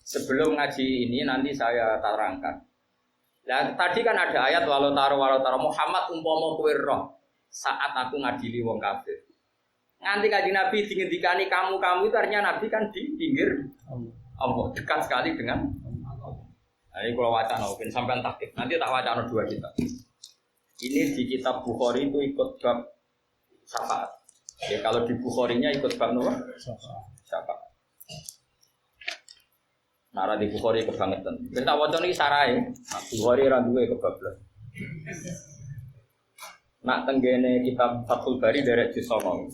Sebelum ngaji ini nanti saya terangkan. Nah, tadi kan ada ayat walau taro Muhammad umpama kowe roh saat aku ngadili wong kafir. Nganti kanjeng Nabi dingendikani kamu itu artinya Nabi kan di pinggir Allah, dekat sekali dengan Allah. Nah, ini kalau wacana mungkin sampai taktik. Nanti tak wacana dua kita. Ini di kitab Bukhari itu ikut bab syafaat. Ya kalau di Bukharinya ikut bab nomor syafaat. Nara di Bukhari kebangetan. Kita wacana ini sarai. Bukhari ra duwe kebablas. Nak tenggene kitab Fathul Bari derek Jisono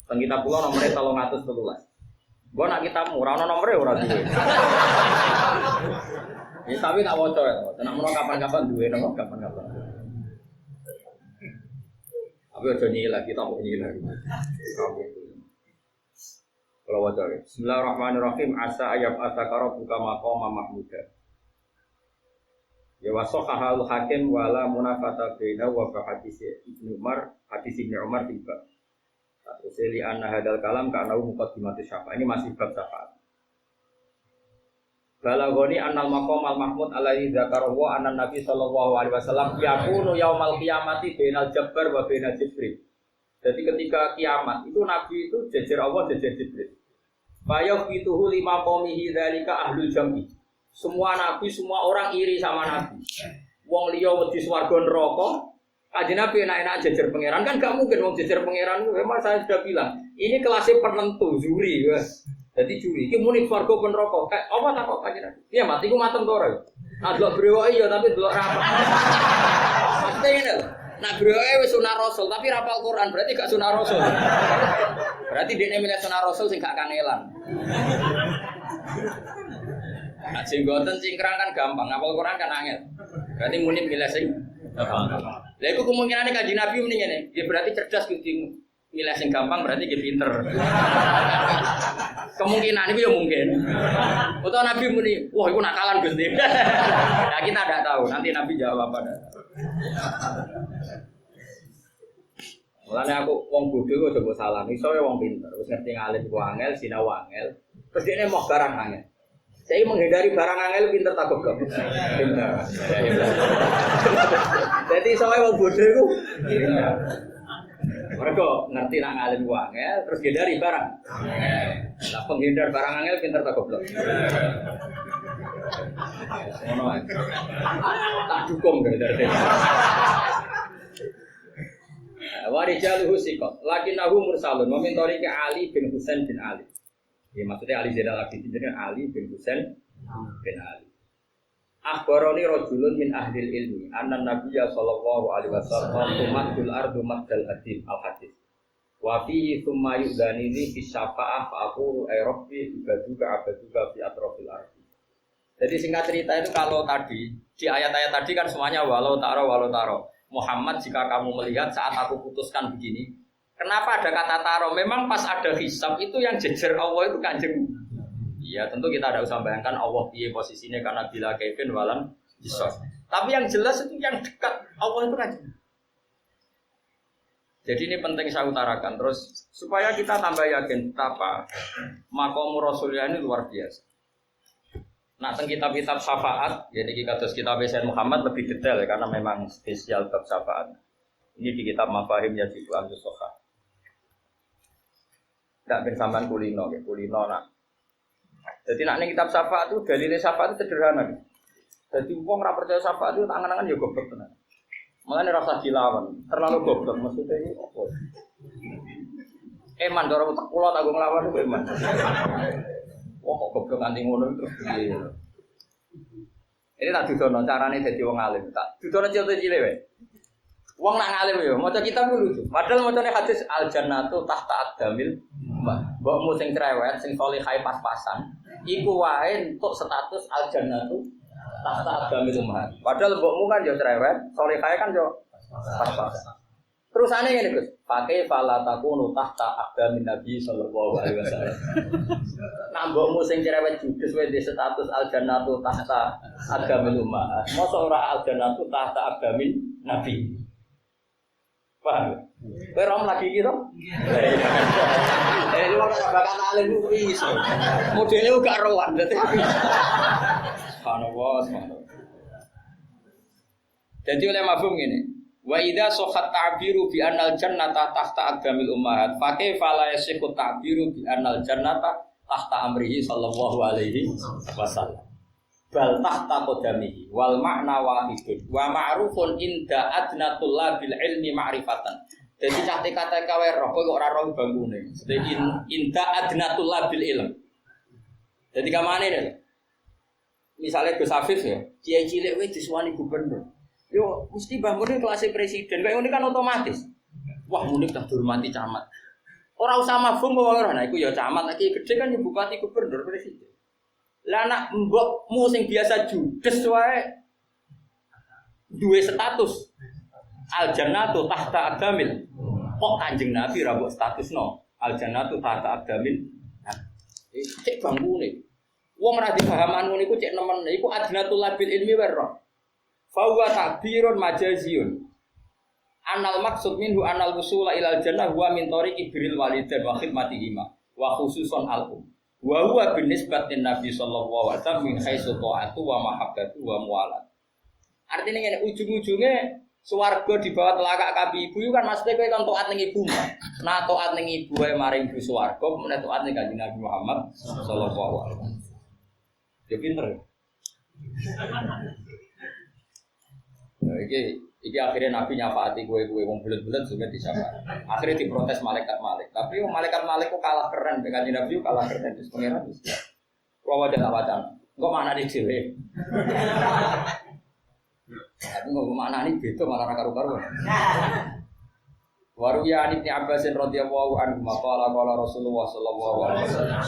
teng kitab kula nomere 313. Gua nak kitabmu ora ono nomere ora duwe. Ya tapi tak waca ya. Nek menawa kapan-kapan duwe napa kapan-kapan. Apa aja nyila kita kok nyila. Kalau waca ya. Bismillahirrahmanirrahim asa ayat atakara buka maqama mahmuda. Ya wasahahal hakim wala munafata baina wa hadis Ibnu Umar hadis Ibnu Umar tiba. Terus li anna hadal kalam kana muqaddimatu syafa. Ini masih bab syafaat. Balagoni annal maqam al mahmud alladzi dzakarahu anna nabi sallallahu alaihi wasallam yakunu yaumal qiyamati bainal jabbar wa bainal jibril. Jadi ketika kiamat itu nabi itu jejer Allah jejer Jibril. Bayau fituhu lima qaumihi dzalika ahlul jami. Semua nabi, semua orang iri sama nabi. Wong liya wedi swarga neraka, kanjeng Nabi enak-enak jejer pangeran kan gak mungkin wong jejer pangeran. Memang saya sudah bilang, ini kelasnya penentu juri, guys. Jadi juri iki muni swarga ben neraka. Apa tak kok kanjeng Nabi? Iya mati ku matem to ora. Nah delok brewoke iya tapi delok ra apa. Maksudnya ngene lho. Nak brewoke wis sunah rasul tapi ra hafal Quran berarti gak sunah rasul. Berarti dekne milih sunah rasul sing gak kanelan. Nah, sing ngoten cingkrang kan gampang, hafal Quran kan angel. Berarti muni milih sing gampang. Lah iku kemungkinane kanjeng Nabi muni ngene, ya berarti cerdas kudu milih sing gampang berarti dia pinter. Kemungkinan itu ya mungkin. Atau Nabi muni, wah itu nakalan Gusti. Nah kita tidak tahu, nanti Nabi jawab apa dah. Mulane aku wong bodho kok coba salah, iso ya wong pinter, wis ngerti ngalim ku angel, sinau angel, terus dene mau barang angel. Saya menghindari barang angel pinter tak goblok. Pinter. Jadi soalnya wong bodho iku mereka ngerti nak ngalim ku angel, terus hindari barang. Lah penghindar barang angel pinter tak goblok. Ngono ae. Tak dukung dari. Warijaluhu sikot, lakinnahu mursalun, memintori ke Ali bin Husain bin Ali. Ya, maksudnya Ali Zainal Abidin dengan Ali bin Husain bin Ali. Akhbaroni rajulun min ahlil ilmi, anna Nabiyya sallallahu alaihi wasallam tumatul ardu maddal hadis al-hadis. Wa fihi thumma yu'dhanini fi syafa'ah fa aqulu ay rabbi ibaduka abaduka fi atrafil ardi. Jadi singkat cerita itu kalau tadi di ayat-ayat tadi kan semuanya walau taro. Muhammad jika kamu melihat saat aku putuskan begini, kenapa ada kata taro? Memang pas ada hisab itu yang jejer Allah itu kanjeng. Iya tentu kita tidak usah bayangkan Allah piye posisinya karena bila kaifin walam jisos. Tapi yang jelas itu yang dekat Allah itu kanjeng. Jadi ini penting saya utarakan terus supaya kita tambah yakin betapa maqam Rasulullah ini luar biasa. Nah, tentang kitab-kitab syafaat, jadi kitab Sayyid Muhammad lebih detail karena memang spesial bab syafaat. Ini di kitab Mafahim Yajibu Ahlus Sokhah. Tidak bersamaan kulino nak. Jadi nak ini kitab syafaat itu dalilnya syafaat itu sederhana. Jadi wong ora percaya syafaat itu tangan-tangan ya goblok tenan. Makanya rasa dilawan, terlalu goblok maksudnya ini apa? Eman dora utak kula tak nglawan itu eman. Wah kok goblok nganti ngono terus piye. Ini tak dudono carane dadi wong alim. Tak dudono cilik-cilik wae. Wong nak ngalim ya, maca kitab lucu. Padahal macane hadis al jannatu tahta aqdamil mbokmu sing cerewet, sing salihah pas-pasan, iku wae entuk status al jannatu tahta aqdamil ummahat. Padahal mbokmu kan ya cerewet, salihah kan yo pas-pasan. Terusane ngene Gus, pakai fala takunu tahta aqdamin Nabi sallallahu alaihi wasallam. Nambokmu sing cerewet judes wae di status al jannatu tahta aqdamil ummahat. Mosok ora al jannatu tahta aqdamin Nabi. Paham? Kowe rom lagi gitu? Lu ora bakal alim ku iso. Modele gak rowan dadi. Subhanallah. Jadi oleh mafhum ngene. Wa idza sahhat ta'biru bi annal jannata tahta aqdamil ummahat fa kaifa la yasihu ta'biru bi annal jannata tahta amrihi sallallahu alaihi wasallam. Bal tahta qadamihi wal ma'na wahidun wa ma'rufun inda adnatul bil ilmi ma'rifatan. Jadi kata-kata kawe roh kok ora roh bangune. Jadi inda adnatul bil ilm. Jadi kamane lho. Misale Gus Afif ya, kiai cilik wis disuwani gubernur. Yo mesti Mbah Mun kelas presiden, kayak ngene kan otomatis. Wah, muni tak dihormati camat. Ora usah mafhum ora, nah iku ya camat, iki gede kan ya bupati gubernur presiden. Lah anak mbokmu sing biasa judes wae duwe status al jannatu tahta adamil. Kok Kanjeng Nabi ra mbok statusno al jannatu tahta adamil. Cek bangune. Wong ra dipahaman ngono iku cek nemen, iku adnatul labil ilmi wae. Fahuwa takbirun majaziyun. Anal maksud minhu anal wusula ilal jannah huwa min tariqi birril walidain wa khidmatihima wa khususon al-um. Wa huwa binisbatin Nabi sallallahu alaihi wasallam min haitsu ta'atu wa mahabbatu wa muwalat. Artinya ngene ujung-ujunge swarga di bawah telapak kaki ibu kan maksudnya kowe kan taat ning ibu. Nah taat ning ibu wae maring ibu swarga, menawa taat ning Kanjeng Nabi Muhammad sallallahu alaihi wasallam. Ya pinter. Iki akhirnya Nabi nyafaati gue wong bulet-bulet sudah disapa. Akhirnya diprotes malaikat. Tapi malaikat kok kalah keren dengan Nabi kalah keren terus pangeran. Kalau wajah. Kok mana di dhewe? Tapi kok mana nih beda malah karu-karu. Waru ya Ibnu Abbas radhiyallahu anhu maqala qala Rasulullah sallallahu alaihi wasallam.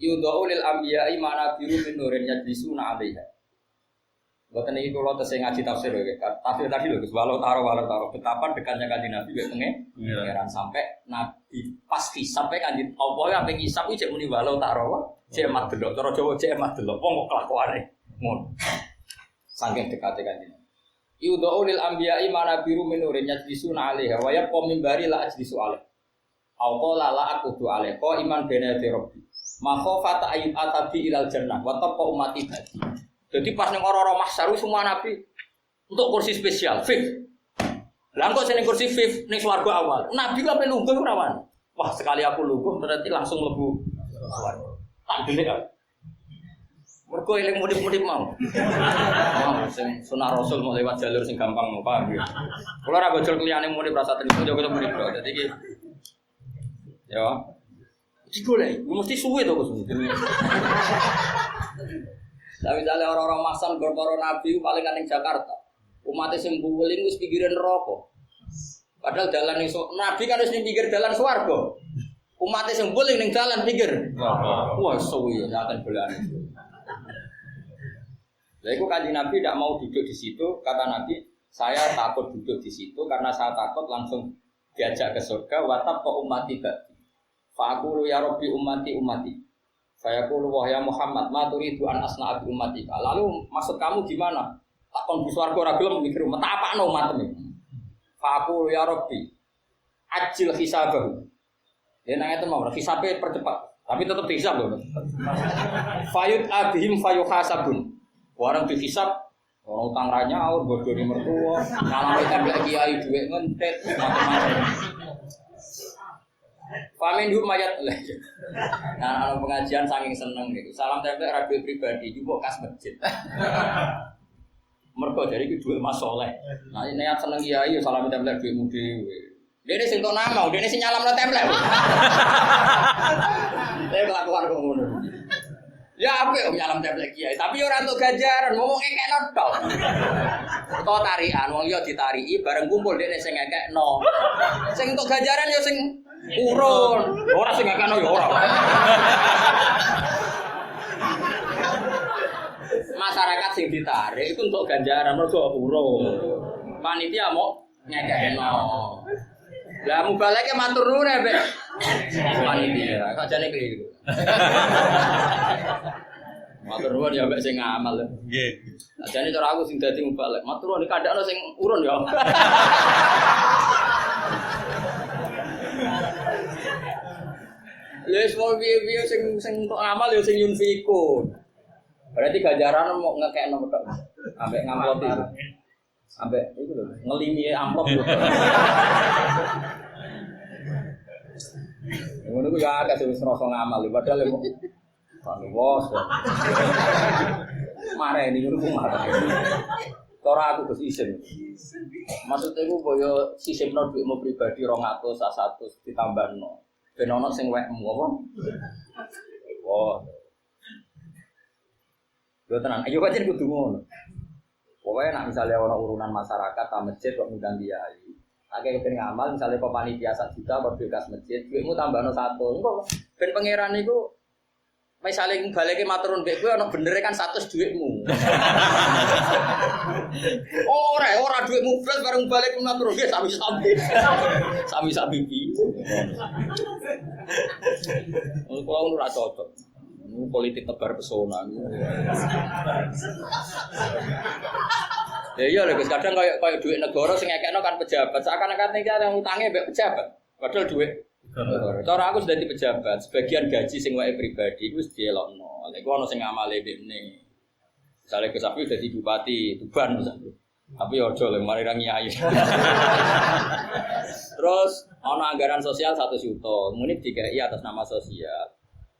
Yudau lil anbiya'i ma nabiru min nurin yajlisuna 'alaiha. Buatan ini kalau tesih ngaji tafsir tafsir tadi loh, walau taruh betapa dekatnya kanjeng Nabi pengeran sampai Nabi pasti sampai kanjeng Allah yang pengisap itu cek muni walau taruh cek emat delok, cara Jawa cek emat delok, wong kelakuane ngono. Saking dekatnya kanjeng. Yudau lil anbiya'i ma nabiru min nurin yajlisuna 'alaiha wa yaqum min bari la ajlisu 'alaiha. Au qala la aqudu 'alaiha qa iman bena di rabbi. Ma khafata ayyut atabi ilal jannah wa taqa ummati badi. Jadi pas neng orang-orang mahsyar semua nabi untuk kursi spesial, fif. Lah kok seneng kursi fif neng swarga awal. Nabi kok lungguh rawan. Wah sekali aku lungguh berarti langsung lebu swarga. Tak delik kan. Mergo eling mudip-mudip mau. Sing sunah Rasul mau lewat jalur sing gampang mau paham ya. Kula ora gojol kliyane mudip rasa tentu jago mudip bro. Dadi iki ya. Digolek, mesti suwe to Gus. Tapi misalnya orang-orang masan gor-gor Nabi paling kan ning Jakarta. Umatnya sing buweling wis pinggiran neraka. Padahal jalan ning Nabi kan wis ning pinggir dalan swarga. Umatnya sing buweling ning dalan pinggir. Wah, suwi ya akan bolane. Lah iku Kanjeng Nabi tidak mau duduk di situ, kata Nabi, saya takut duduk di situ karena saya takut langsung diajak ke surga wa tabqa ummati ba'di. Fa aqulu ya rabbi ummati. Saya qulu wahya Muhammad, ma turidu an asna'a bi ummatika. Lalu maksud kamu gimana? Tak kon bis warga ora gelem mikir umat apakno umatmu. Fa aqulu ya rabbi ajil hisabahu. Ya nang ngeten mau hisabe percepat, tapi tetap dihisab lho. Fayud abihim fayuhasabun. Warang dihisab orang utang ranya aur bodoni mertua, ngalami tembak kiai dhuwit ngentet macam-macam. Pamin hum mayat lah. Nah, ana pengajian saking seneng niku. Salam tempel radio pribadi juga kas masjid. Mergo dari iki dhuwit Mas Saleh. Nah, niat seneng kiai ya salam tempel dhuwitmu dhewe. Dene sing tok nama, dene sing nyalamno tempel. Saya kelakuan kok ngono. Ya apik nyalam tempel kiai, tapi ora entuk ganjaran, ngomong engekno tok. Utawa tarikan, wong liya ditariki bareng kumpul dene sing ngekekno. Sing entuk ganjaran ya sing urun, ora sing ngakano ya ora. Masyarakat sing ditarik itu untuk ganjaran mergo urun. Panitia mau ngekekno. Lah mubaleke matur nuwun ya, Pak. Panitia, kok jane keliru. Matur nuwun ya mbek sing ngamal. Nggih. Ajane cara aku sing dadi mubalek. Matur nuwun dikandakno sing urun ya. Lha semua piye-piye sing untuk ngamal ya sing yunfikun. Berarti ganjaran mau ngekekno tok. Ambek ngamplop itu. Ambek itu lho, ngelimi amplop lho. Ngono ku ya agak wis ngrasa ngamal padahal ya bos. Mareni ngono ku mareni. Ora aku Gus isin. Maksudnya ku koyo sisipno dhuwitmu pribadi 200 100 ditambahno. Ben ono sing wekmu apa? Oh. Yo tenan, ayo kok kudu ngono. Pokoke nek misale ana urunan masyarakat ta masjid kok ngundang kiai. Akeh kepen ngamal misale kok panitia 1 juta kok bekas masjid, dhuwitmu tambahno 1. Engko ben pangeran niku misale baleke maturun mbek kowe ana benere kan 100 dhuwitmu. Ora dhuwitmu blas bareng balik maturun nggih sami-sami. Sami-sami piye. Kalau ora cocok. Politik tebar pesona. Ya iya lho Gus, kadang kayak duit negara sing ngekekno kan pejabat. Seakan-akan iki yang utangnya mbek pejabat. Padahal duit negara. Cara aku sudah di pejabat, sebagian gaji sing wae pribadi wis dielokno. Lha iku ana sing ngamale mbekne. Misale Gus Safi dadi bupati Tuban misalnya. Tapi ojo lho mari ra nyai. Terus ana anggaran sosial 1 juta, muni dikai atas nama sosial.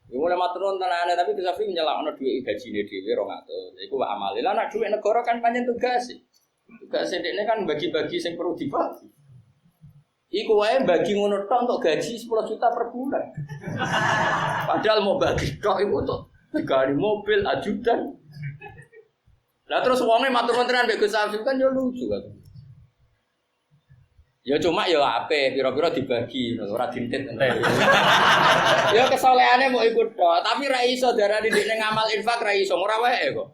Ya mulai maturun tenane tapi Gus Safi nyelakno dhuwit gajine dhewe 200. Iku wae amale. Lah nek dhuwit negara kan pancen tugas. Tugas dekne kan bagi-bagi sing perlu dibagi. Iku wae bagi ngono tok untuk gaji 10 juta per bulan. Padahal mau bagi tok iku untuk gaji mobil ajudan. Lah terus wonge matur tenan mbek Gus Safi kan yo lucu kan. Ya cuma ya ape pira-pira dibagi ora dintit entek. Ya kesolehane mau ikut tok, tapi ra iso darani dekne ngamal infak ra iso ora wae kok.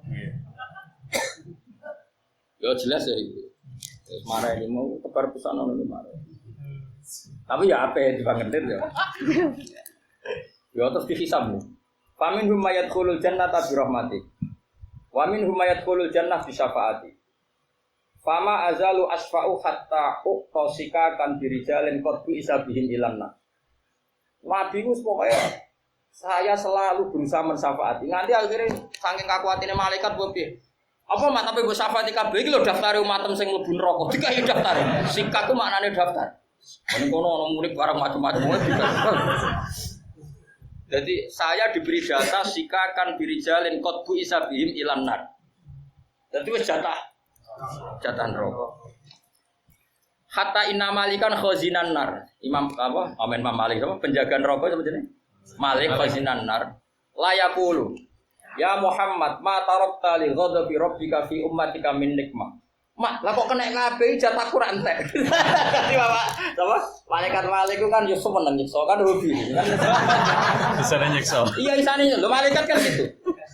Ya jelas ya itu. Terus marah ini mau tebar pesana ngono marah. Tapi ya ape dibangentit ya. Ya terus dihisab. Famin hum yadkhulul jannata bi rahmati. Wa min hum yadkhulul jannah bi syafaati. Fama azalu asfa'u hatta uqtasika kan dirijalin qad bisa bihin ilanna. Nabi ku pokoknya saya selalu berusaha mensyafaati. Nganti akhirnya saking kakuatine malaikat mbok piye? Apa mak tapi mbok syafaati kabeh iki lho daftare umatem sing mlebu neraka. Dikai daftar. Sikak ku maknane daftar. Ning kono ana murid barang macam-macam Jadi saya diberi data sikakan dirijalin qad bisa bihim ilanna. Dadi wis jatah rokok. Hatta inna malikan khazinan nar. Imam apa? Amen Imam Malik apa? Penjaga neraka apa jenenge? Malik khazinan nar. La yaqulu. Ya Muhammad, ma tarakta li ghadabi rabbika fi ummatika min nikmah. Mak, lah kok kena kabeh jatahku ra entek. Dadi Bapak, apa? Malaikat Malik itu kan yo seneng nyiksa kan hobi. Bisa nyiksa. Iya, isane lho malaikat kan gitu.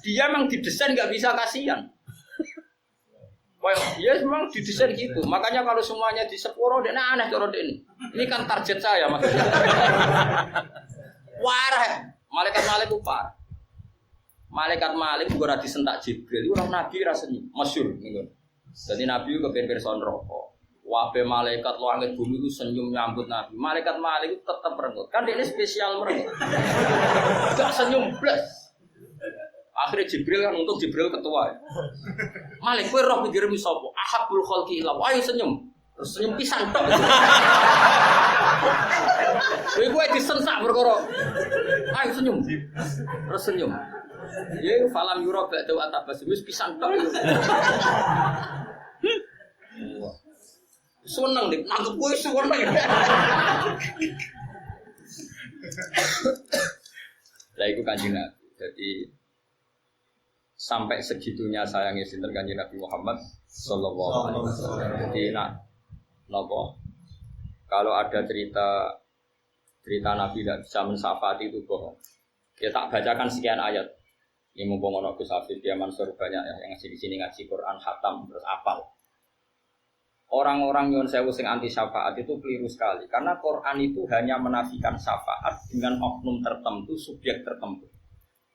Dia memang didesain enggak bisa kasihan. Wah, ya memang didesain gitu. Makanya kalau semuanya di sepuro, dia aneh cara ini. Ini kan target saya maksudnya. Warah, malaikat Malik upar. Malaikat Malik juga disentak Jibril. Itu orang Nabi rasanya masyhur. Jadi Nabi itu kepen person rokok. Wabe malaikat langit bumi itu senyum nyambut Nabi. Malaikat Malik itu tetap merengut. Kan dia ini spesial merengut. Gak senyum plus. Akhirnya Jibril kan untuk Jibril ketua. Malik kowe roh pikir sapa? Ahabul khalqi ila. Ayo senyum. Terus senyum pisan tok. Kowe disensak perkara. Ayo senyum. Terus senyum. Ya falam yura ba'da atabas wis pisan tok. Seneng nih, nangkep kowe seneng. Lah iku Kanjeng Nabi. Jadi sampai segitunya sayangnya sinten Kanjeng Nabi Muhammad sallallahu alaihi wasallam. Jadi nopo kalau ada cerita Nabi tidak bisa mensyafaati itu bohong. Ya tak bacakan sekian ayat. Ini mumpung ono Gus Hafiz dia Mansur banyak ya yang ngaji di sini ngaji Quran khatam terus apal. Orang-orang nyuwun sewu sing anti syafaat itu keliru sekali karena Quran itu hanya menafikan syafaat dengan oknum tertentu, subjek tertentu.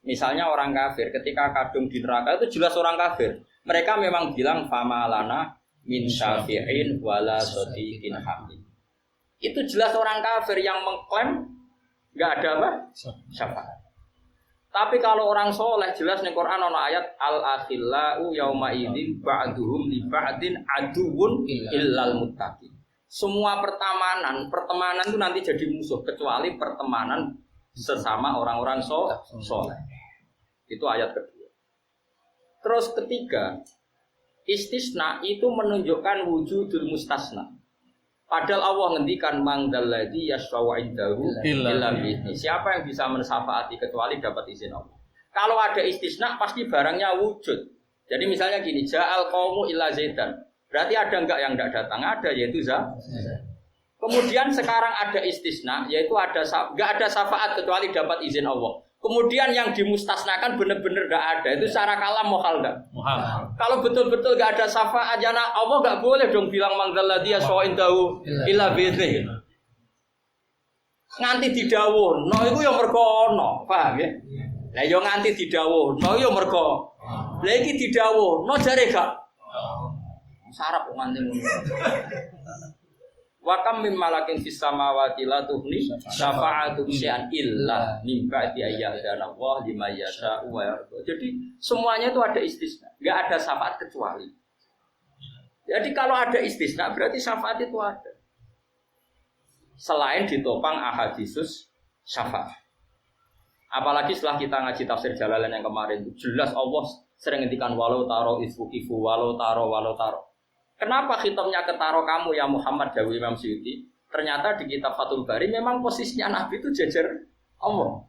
Misalnya orang kafir ketika kadung di neraka itu jelas orang kafir. Mereka memang bilang fama lana min syafi'in wala sadiqin hamid. Itu jelas orang kafir yang mengklaim Enggak ada apa? Syafaat. Tapi kalau orang soleh jelas nih Quran ana ayat al-akhillau yauma idzin ba'duhum li ba'din aduwwun illal muttaqin. Semua pertemanan itu nanti jadi musuh kecuali pertemanan sesama orang-orang soleh. Itu ayat kedua. Terus ketiga, istisna itu menunjukkan wujudul mustasna. Padahal Allah ngendikan mangdalladzi yashfa'u 'indahu illa bi'izni. Siapa yang bisa mensyafaati kecuali dapat izin Allah. Kalau ada istisna pasti barangnya wujud. Jadi misalnya gini, ja'al qaumu illa zaidan. Berarti ada enggak yang enggak datang? Ada, yaitu Kemudian sekarang ada istisna, yaitu enggak ada syafaat kecuali dapat izin Allah. Kemudian yang dimustasnakan benar-benar enggak ada. Itu secara kalam mohal enggak? Mohal. Kalau betul-betul enggak ada syafaat, ya Allah enggak boleh dong bilang mangdalladzi yashfa'u illa bi'izni. Nganti didhawuhno iku ya mergo ana, paham ya? Lah ya nganti didhawuhno ya mergo. Lah iki didhawuhno jare gak sarap nganti ngono. Wa kam mim malakin fis samawati la tuhni syafa'atu syai'an illa min ba'di ayyadana Allah liman yasha'u wa yarda. Jadi semuanya itu ada istisna, enggak ada syafaat kecuali. Jadi kalau ada istisna berarti syafaat itu ada. Selain ditopang ahadisus syafaat. Apalagi setelah kita ngaji tafsir Jalalain yang kemarin itu jelas Allah sering ngendikan walau taro isfukifu walau taro. Kenapa khitabnya ketaro kamu ya Muhammad Dawi Imam Suyuti? Ternyata di kitab Fathul Bari memang posisinya Nabi itu jajar Allah.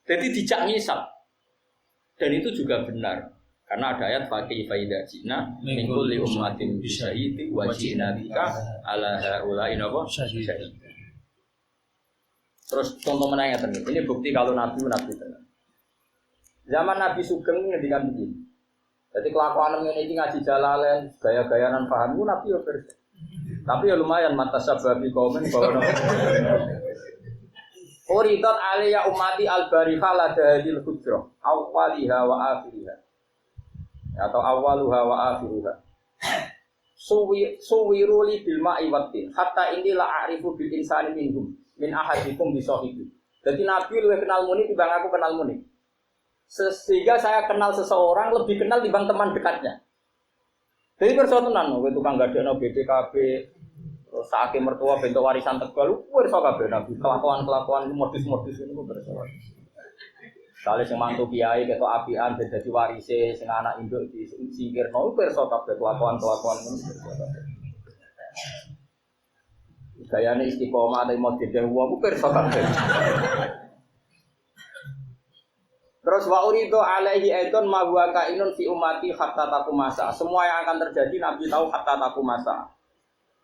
Jadi dijak ngisap. Dan itu juga benar. Karena ada ayat faqih faida jina min kulli ummatin bisyahidi wa jina bika ala haula'i syahid. Terus contoh menanya tenan. Ini bukti kalau Nabi tenan. Zaman Nabi Sugeng ngendikan begini. Jadi kelakuan ini ngaji Jalalain, gaya-gayanan paham itu Nabi ya versi. Tapi ya lumayan mata sababi komen bahwa Uridat alaiya ummati al-bariha ladahil hujrah awwaliha wa akhiriha atau awwaluha wa akhiruha suwiruli bil ma'i wattin hatta inni la a'rifu bil insani minhum min ahadikum bisahibi. Jadi Nabi luwih kenal muni timbang aku kenal muni. Sehingga saya kenal seseorang lebih kenal dibanding teman dekatnya. Jadi persoalan, gue tukang gadekno BPKB, terus saking mertua bentuk warisan Tegal, gue iso kabeh Nabi kelakuan modus-modus ini gue bersoal. Kali sing mantu kiai ketok apian dadi warise sing anak induk disingkirno, gue iso kabeh kelakuan-kelakuan ini. Gayane istiqomah tapi mau dhewe wong gue iso kabeh. Terus wa uridu alaihi aidon ma huwa kainun fi ummati hatta taqumasa. Semua yang akan terjadi Nabi tahu hatta taqumasa.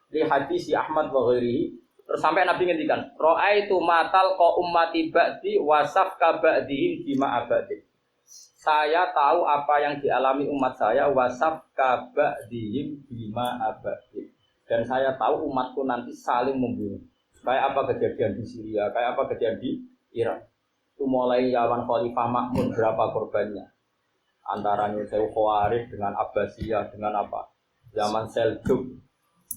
Di hadis si Ahmad wa ghairihi. Terus sampai Nabi ngendikan, ra'aitu matal qa ummati ba'di wa safka ba'dihim bima abadi. Saya tahu apa yang dialami umat saya wa safka ba'dihim bima abadi. Dan saya tahu umatku nanti saling membunuh. Kayak apa kejadian di Syria, kayak apa kejadian di Irak. Itu mulai zaman Khalifah Ma'mun berapa korbannya antara Sewu Khawarij dengan Abbasiyah dengan apa zaman Seljuk,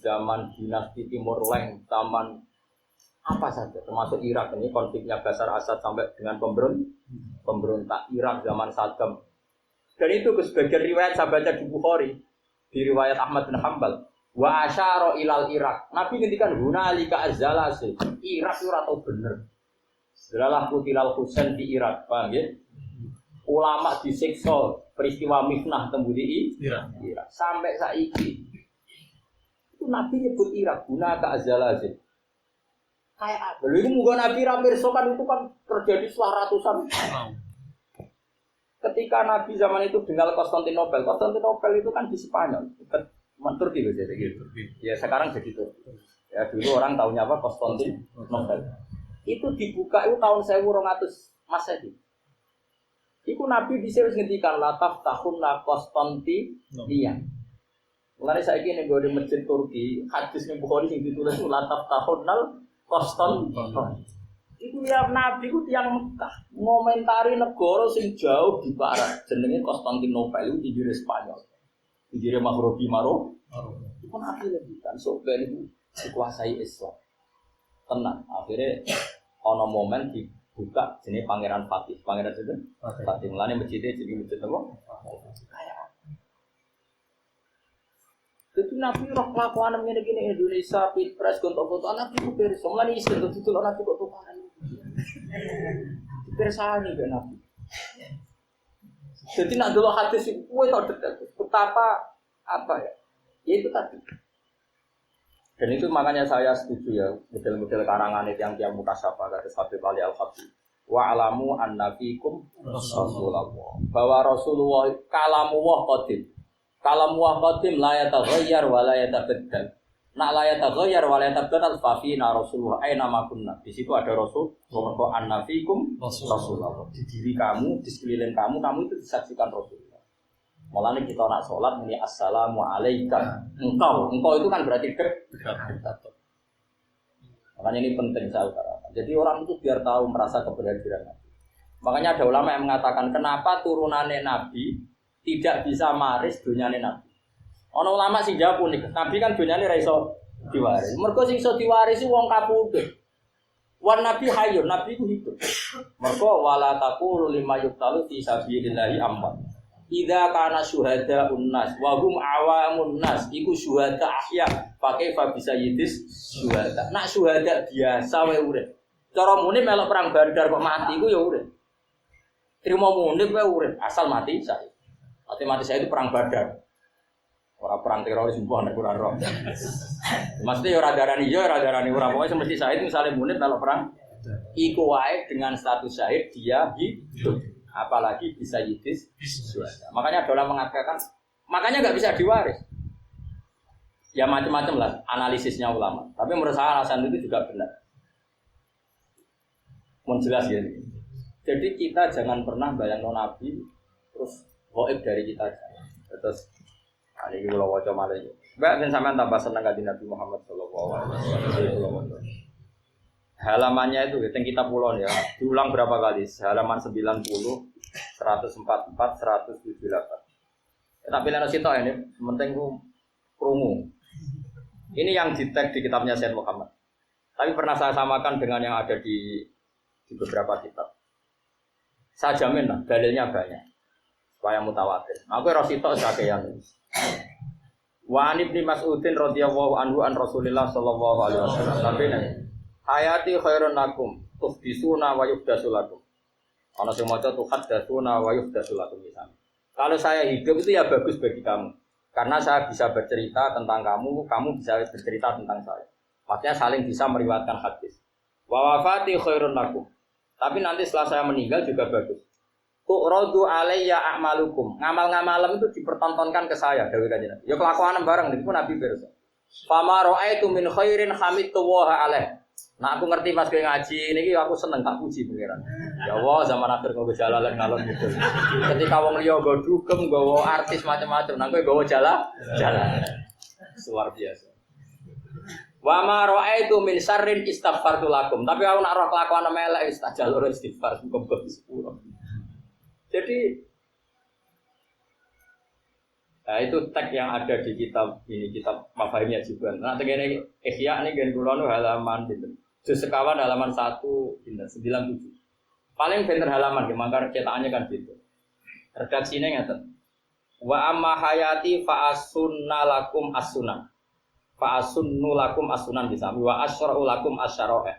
zaman dinasti Timur Leng, zaman apa saja termasuk Irak ini konfliknya Bashar Assad sampai dengan pemberontak Irak zaman Saddam. Dan itu ke sebagian riwayat saya baca di Bukhari di riwayat Ahmad bin Hanbal wa asyara ilal Irak. Nabi ngendikan hunalika azzalasi Irak ora tau bener. Setelah kutilal Husain di Irak, paham ya? Ulama disiksa peristiwa Mifnah tembu di Irak. Sampai saiki itu Nabi nyebut Irak guna ke azalazin. Kayak apa? Lalu itu muga Nabi rapir sokan itu kan terjadi setelah ratusan. Ketika Nabi zaman itu tinggal Konstantinopel itu kan di Spanyol, Turki loh jadi gitu. Ya sekarang jadi Turki. Ya dulu orang tahunya apa Konstantinopel. Itu dibuka itu tahun 1200 Masehi. Iku Nabi bisa ngendikan lataf tahun la Konstantinia. Mulane saiki nek nggo di masjid Turki, hadis ning Bukhari sing ditulis lataf tahun nal Konstantinia. Iku ya Nabi ku tiyang Mekah ngomentari negara sing jauh di barat jenenge Konstantinopel itu di jere Spanyol. Di jere Maghribi Maroko. Iku Nabi ngendikan sok ben iku dikuasai Islam. Tenang, akhirnya ono momen buka jenis Pangeran Fatih. Pangeran itu Fatih. Mulane masjidnya jadi masjid apa? Jadi Nabi roh kelakuan ngene gini Indonesia Pilpres gontok-gontok Nabi ku pirsa. Mulane isin kok ditulok Nabi kok tukaran. Pirsani ben Nabi. Jadi nak delok hadis iku kowe tok detek. Betapa apa ya? Ya itu tadi. Dan itu makanya saya setuju ya model-model karangan yang mutasyabbah kata Habib Ali Al-Habib. Wa alamu annabikum Rasulullah. Bahwa Rasulullah kalamullah qadim. Kalamullah qadim la yataghayyar wa la yatabaddal. Nak la yataghayyar wa la yatabaddal fa fina Rasulullah aina ma kunna. Di situ ada Rasul, wa annabikum Rasulullah. Di diri kamu, di sekeliling kamu itu disaksikan Rasulullah. Mulane kita nak salat muni assalamu alayka. Engkau itu kan berarti dekat. Makanya ini penting saya utarakan. Jadi orang itu biar tahu merasa keberhadiran Nabi. Makanya ada ulama yang mengatakan kenapa turunannya Nabi tidak bisa maris dunyane Nabi. Ono ulama sing jawab unik. Nabi kan dunyane ra iso diwaris. Mergo sing iso diwarisi wong kapundhut. Wan Nabi hayyun, Nabi ku hidup. Mergo wala taqulu lima yuqtalu fi sabilillahi amwat. Idza kana syuhada'un nas wa hum awamun nas iku syuhada ahya pakai fa bisa yidis syuhada. Nak syuhada biasa wae urip. Cara muni melok perang Badar kok mati iku ya urip. Trimo muni wae urip asal mati saya. Mati saya itu perang Badar. Ora perang teroris mbok nek ora roh. Mesti ora darani yo ora darani ora pokoke mesti syahid misale muni melok perang iku wae dengan status syahid dia hidup. Apalagi bisa yidis syuhada. Makanya ada orang mengatakan makanya enggak bisa diwaris. Ya macam-macam lah analisisnya ulama. Tapi menurut saya alasan itu juga benar. Menjelas ya. Jadi kita jangan pernah bayangkan Nabi terus gaib dari kita. Terus ini kalau wajah malah itu. Mbak dan sampean tambah senang kanjeng Nabi Muhammad sallallahu alaihi wasallam. Halamannya itu teng kitab Ulun ya. Diulang berapa kali? Halaman 90, 144, 178. Tak pilih sitok ini, penting ku krungu. Ini yang di-tag di kitabnya Sayyid Muhammad. Tapi pernah saya samakan dengan yang ada di beberapa kitab. Saya jamin lah, dalilnya banyak. Supaya mutawatir. Aku rasitok sakeyan. Wa an Ibnu Mas'udin radhiyallahu anhu an Rasulillah sallallahu alaihi wasallam. Tapi hayati khairun lakum tuhdisuna wa yuhdasu lakum. Ana sing maca tuhaddasuna wa yuhdasu lakum misalnya. Kalau saya hidup itu ya bagus bagi kamu. Karena saya bisa bercerita tentang kamu, kamu bisa bercerita tentang saya. Maksudnya saling bisa meriwayatkan hadis. Wa wafati khairun lakum. Tapi nanti setelah saya meninggal juga bagus. Tu'radu alayya a'malukum. Ngamal-ngamalem itu dipertontonkan ke saya, dawuh Kanjeng Nabi. Ya kelakuan bareng niku Nabi pirsa. Fama ra'aitu min khairin hamidtu wa alaih. Nah aku ngerti pas kowe ngaji niki aku seneng tak puji pangeran. Ya Allah zaman akhir nggo jalalan ngalon gitu. Ketika wong liya nggo dugem, nggo artis macam-macam, nang kowe nggo jalan. Luar biasa. Wa ma ra'aitu min syarrin istaghfartu lakum. Tapi aku nak roh kelakuan elek wis tak jalur istighfar muga sepuro. Jadi nah itu teks yang ada di kitab ini, kitab Mafahimnya juga. Nah, tegene Ihya ini gen kula halaman pinten. Sekawan halaman 1 pinten 97. Paling pinter halaman nggih, mangkar cetakannya kan gitu. Redaksine ngeten. Wa amma hayati fa asunna lakum as-sunan. Fa asunnu lakum as-sunan bisa. Wa asyra'u lakum asyara'a.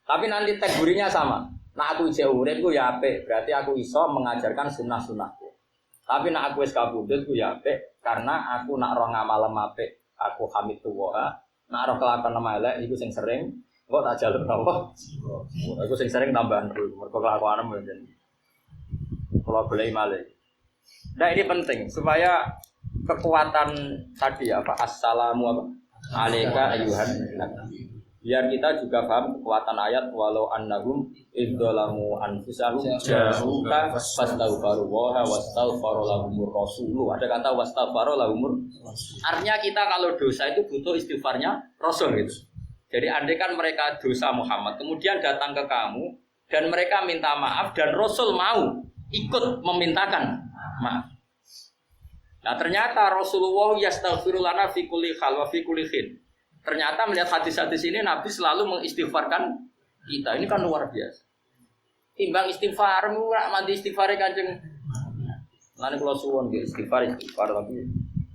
Tapi nanti teks gurinya sama. Nah aku jek urip ku ya apik, berarti aku iso mengajarkan sunah-sunahku. Tapi nak aku wis kabudut ku ya apik karena aku nak roh ngamalem apik, aku hamid tuwa. Nak roh kelakuan elek iku sing sering kok tak jalur apa? Aku sing sering tambahan mergo kelakuanem mboten. Kalau boleh malih. Nah ini penting supaya kekuatan tadi apa assalamu apa alaika ayyuhan nabi. Biar kita juga paham kekuatan ayat walau annahum idzalamu anfusahum ja'uka fastaghfiru wa wastaghfara lahumur rasul. Ada kata wastaghfara lahumur. Artinya kita kalau dosa itu butuh istighfarnya Rasul gitu. Jadi andai kan mereka dosa Muhammad kemudian datang ke kamu dan mereka minta maaf dan Rasul mau ikut memintakan maaf. Nah ternyata Rasulullah yastaghfiru lana fi kulli hal wa fi kulli hin. Ternyata melihat hadis-hadis ini Nabi selalu mengistighfarkan kita. Ini kan luar biasa. timbang istighfarmu ora mandi istighfare Kanjeng. Lan kula suwun nggih istighfar tapi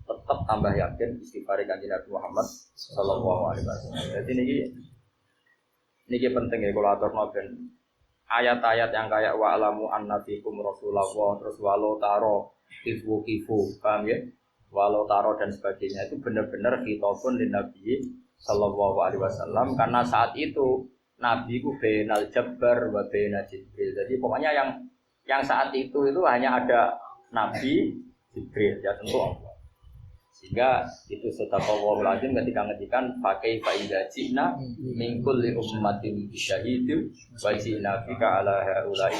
tetap tambah yakin istighfar Kanjeng Nabi Muhammad sallallahu alaihi wasallam. Jadi niki penting ya kula aturno ben ayat-ayat yang kayak wa alamu annabikum rasulullah terus walau taro kifu paham ya? Walau taro dan sebagainya itu benar-benar khitabun lin nabi sallallahu alaihi wasallam karena saat itu nabi ku bainal jabbar wa bainal jibril. Jadi pokoknya yang saat itu hanya ada nabi Jibril ya tentu Allah. Sehingga itu sedekah lazim ketika ngedikan pakai faidah cina min kulli ummatin bisyahidin wa jina bika ala haula'i